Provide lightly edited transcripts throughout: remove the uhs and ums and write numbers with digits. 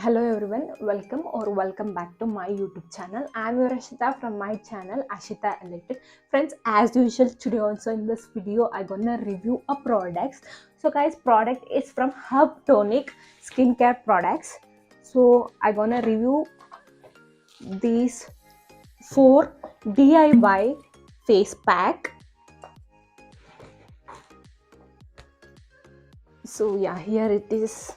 Hello everyone, welcome back to my YouTube channel. I am your Ashita from my channel Ashita Electric. Friends, as usual, today also in this video I gonna review a products. So guys, product is from Herb Tonic skincare products. So I gonna review these 4 DIY face pack. So yeah, here it is.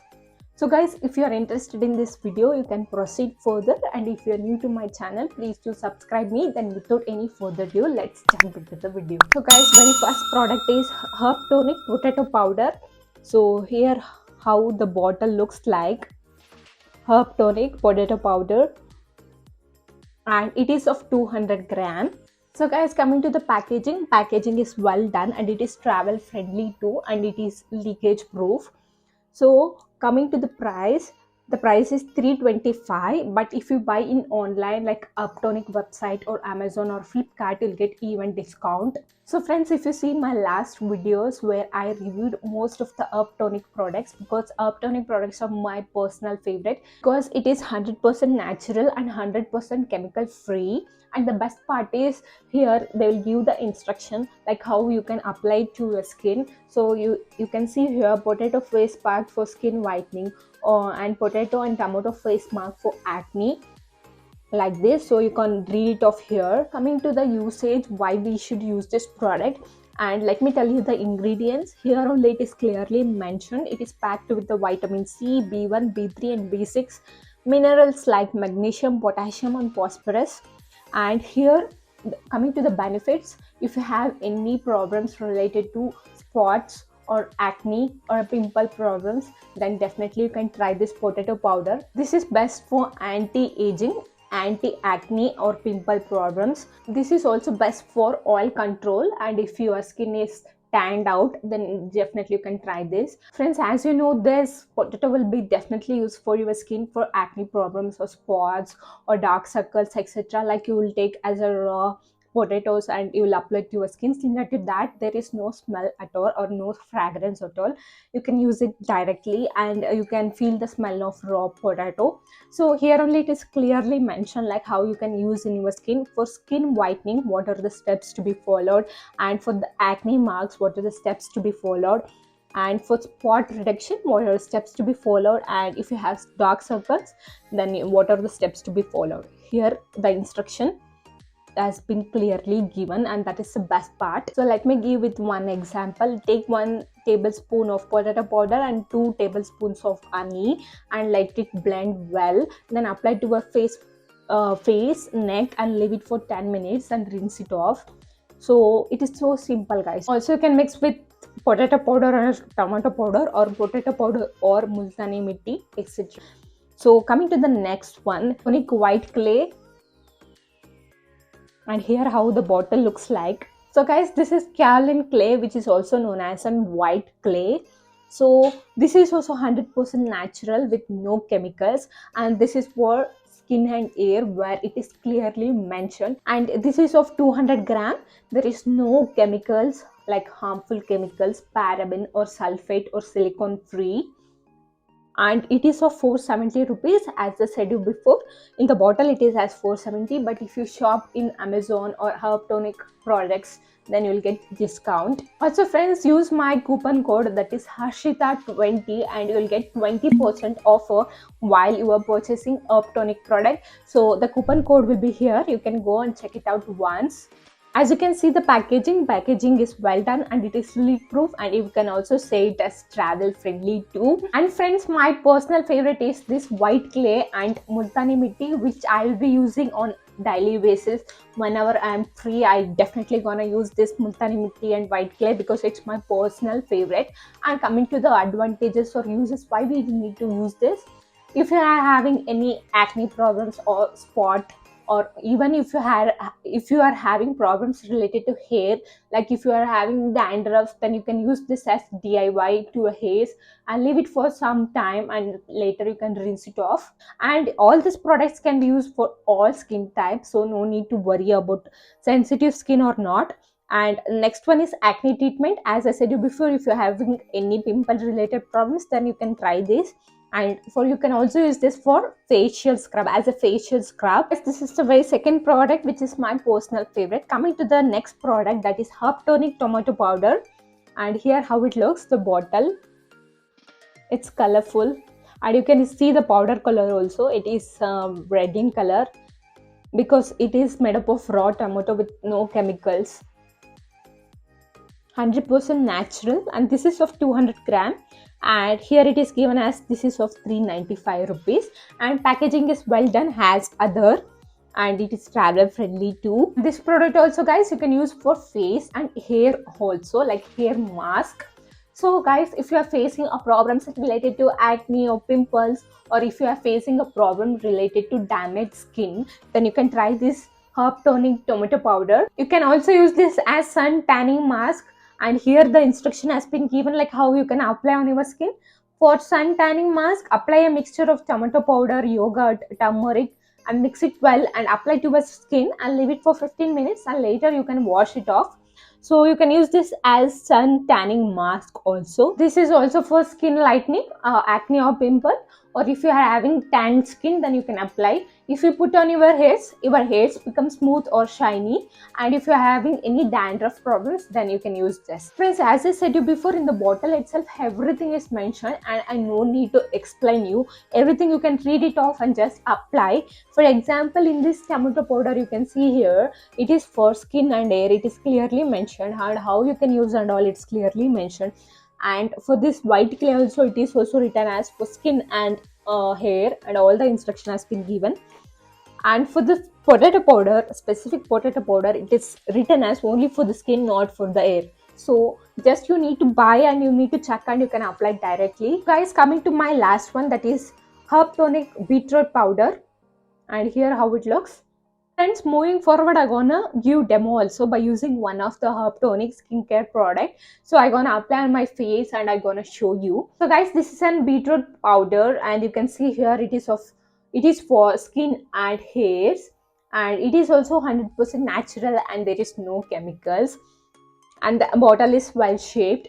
So guys, if you are interested in this video, you can proceed further, and if you are new to my channel, please do subscribe me. Then without any further ado, let's jump into the video. So guys, very first product is Herb Tonic Potato Powder. So here how the bottle looks like. Herb Tonic Potato Powder, and it is of 200 gram. So guys, coming to the packaging is well done, and it is travel friendly too, and it is leakage proof. So coming to the price is 325, but if you buy in online like Uptonic website or Amazon or Flipkart, you'll get even discount. So friends, if you see my last videos where I reviewed most of the Uptonic products, because Uptonic products are my personal favorite because it is 100% natural and 100% chemical free. And the best part is here they will give the instruction like how you can apply it to your skin. So you can see here potato face pack for skin whitening, and potato and tomato face mask for acne, like this. So you can read it off here. Coming to the usage, why we should use this product, and let me tell you the ingredients. Here only it is clearly mentioned. It is packed with the vitamin C, B1, B3 and B6, minerals like magnesium, potassium and phosphorus. And here, coming to the benefits, if you have any problems related to spots or acne or pimple problems, then definitely you can try this potato powder. This is best for anti-aging, anti-acne or pimple problems. This is also best for oil control, and if your skin is tanned out, then definitely you can try this. Friends, as you know, this potato will be definitely used for your skin for acne problems or spots or dark circles, etc. Like you will take as a raw potatoes and you will apply to your skin. Similar to that, there is no smell at all or no fragrance at all. You can use it directly, and you can feel the smell of raw potato. So here only it is clearly mentioned like how you can use in your skin. For skin whitening, what are the steps to be followed, and for the acne marks, what are the steps to be followed, and for spot reduction, what are the steps to be followed, and if you have dark circles, then what are the steps to be followed. Here the instruction has been clearly given, and that is the best part. So let me give with one example. Take 1 tablespoon of potato powder and 2 tablespoons of honey, and let it blend well. Then apply to your face, neck, and leave it for 10 minutes and rinse it off. So it is so simple, guys. Also you can mix with potato powder and tomato powder, or potato powder or multani mitti, etc. So coming to the next one, unique white clay, and here how the bottle looks like. So guys, this is kaolin clay, which is also known as a white clay. So this is also 100% natural with no chemicals, and this is for skin and hair, where it is clearly mentioned. And this is of 200 gram. There is no chemicals like harmful chemicals, paraben or sulfate or silicone free, and it is of 470 rupees. As I said you before, in the bottle it is as 470, but if you shop in Amazon or Herb Tonic products, then you will get discount. Also friends, use my coupon code, that is Harshita20, and you will get 20% offer while you are purchasing Herb Tonic product. So the coupon code will be here. You can go and check it out once. As you can see, the packaging is well done, and it is leak proof, and you can also say it as travel friendly too. And friends, my personal favorite is this white clay and multani mitti, which I will be using on daily basis. Whenever I am free, I definitely gonna use this multani mitti and white clay because it's my personal favorite. And coming to the advantages or uses, why we need to use this: if you are having any acne problems or spot, or even if you are having problems related to hair, like if you are having dandruff, then you can use this as DIY to your hairs and leave it for some time, and later you can rinse it off. And all these products can be used for all skin types, so no need to worry about sensitive skin or not. And next one is acne treatment. As I said you before, if you're having any pimple related problems, then you can try this. And for you can also use this for facial scrub, as a facial scrub. Yes, this is the very second product which is my personal favorite. Coming to the next product, that is Herb Tonic Tomato Powder. And here how it looks, the bottle, it's colorful, and you can see the powder color also. It is red in color because it is made up of raw tomato with no chemicals, 100% natural, and this is of 200 gram. And here it is given as this is of 395 rupees, and packaging is well done as other, and it is traveler friendly too. This product also, guys, you can use for face and hair also, like hair mask. So guys, if you are facing a problem related to acne or pimples, or if you are facing a problem related to damaged skin, then you can try this Herb Tonic Tomato Powder. You can also use this as sun tanning mask, and here the instruction has been given like how you can apply on your skin. For sun tanning mask, apply a mixture of tomato powder, yogurt, turmeric, and mix it well and apply to your skin and leave it for 15 minutes, and later you can wash it off. So you can use this as sun tanning mask also. This is also for skin lightening, acne or pimple, or if you are having tanned skin, then you can apply. If you put on your hairs become smooth or shiny. And if you are having any dandruff problems, then you can use this. Friends, as I said you before, in the bottle itself everything is mentioned, and I no need to explain you everything. You can read it off and just apply. For example, in this tomato powder, you can see here it is for skin and hair. It is clearly mentioned, and how you can use and all, it's clearly mentioned. And for this white clay also, it is also written as for skin and hair, and all the instruction has been given. And for the potato powder, specific potato powder, it is written as only for the skin, not for the hair. So just you need to buy and you need to check and you can apply directly. Guys, coming to my last one, that is Herb Tonic Beetroot Powder. And here how it looks. Friends, moving forward, I'm gonna give demo also by using one of the Herb Tonic skincare product. So I'm gonna apply on my face and I'm gonna show you. So guys, this is an beetroot powder, and you can see here it is for skin and hairs, and it is also 100% natural and there is no chemicals, and the bottle is well shaped.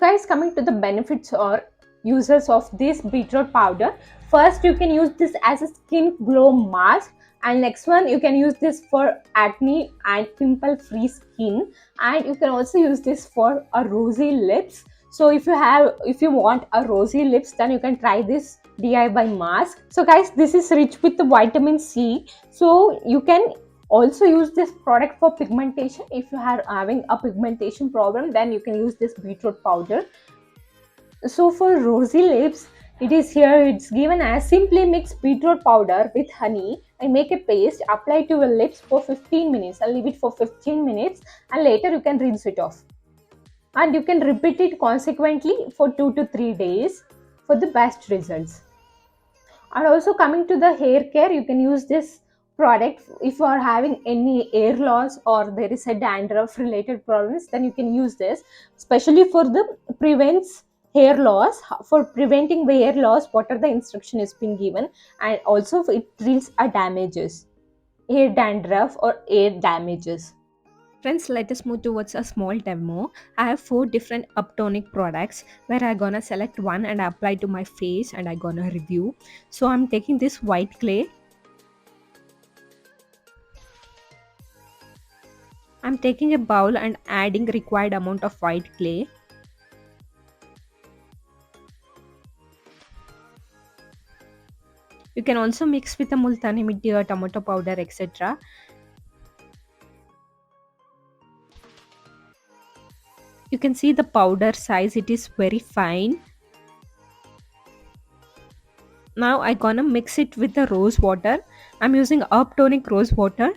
Guys, coming to the benefits or uses of this beetroot powder, first you can use this as a skin glow mask, and next one you can use this for acne and pimple free skin, and you can also use this for a rosy lips. So if you want a rosy lips, then you can try this DIY mask. So guys, this is rich with the vitamin C, so you can also use this product for pigmentation. If you are having a pigmentation problem, then you can use this beetroot powder. So for rosy lips, it is here, it's given as simply mix beetroot powder with honey and make a paste, apply to your lips for 15 minutes and leave it for 15 minutes, and later you can rinse it off. And you can repeat it consequently for 2 to 3 days for the best results. And also coming to the hair care, you can use this product if you are having any hair loss or there is a dandruff related problems, then you can use this, especially for the prevents hair loss. For preventing the hair loss, what are the instruction is being given, and also it treats a damages, hair dandruff or hair damages. Friends, let us move towards a small demo. I have 4 different Uptonic products where I'm gonna select one and apply to my face and I'm gonna review. So I'm taking this white clay. I'm taking a bowl and adding required amount of white clay. You can also mix with a multani mitti or tomato powder, etc. You can see the powder size, it is very fine. Now I'm gonna mix it with the rose water. I'm using Herb Tonic rose water.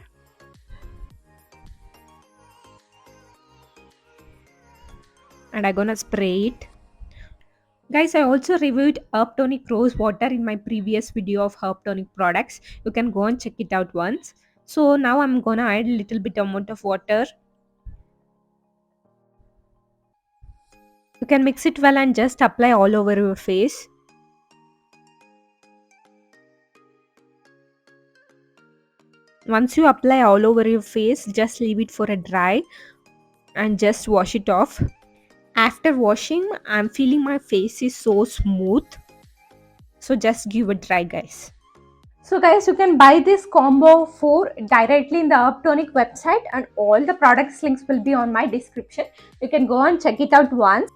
And I'm gonna spray it. Guys, I also reviewed Herb Tonic rose water in my previous video of Herb Tonic products. You can go and check it out once. So now I'm gonna add a little bit amount of water. You can mix it well and just apply all over your face. Once you apply all over your face, just leave it for a dry and just wash it off. After washing, I'm feeling my face is so smooth. So just give a try, guys. So guys, you can buy this combo 4 directly in the Uptonic website, and all the products links will be on my description. You can go and check it out once.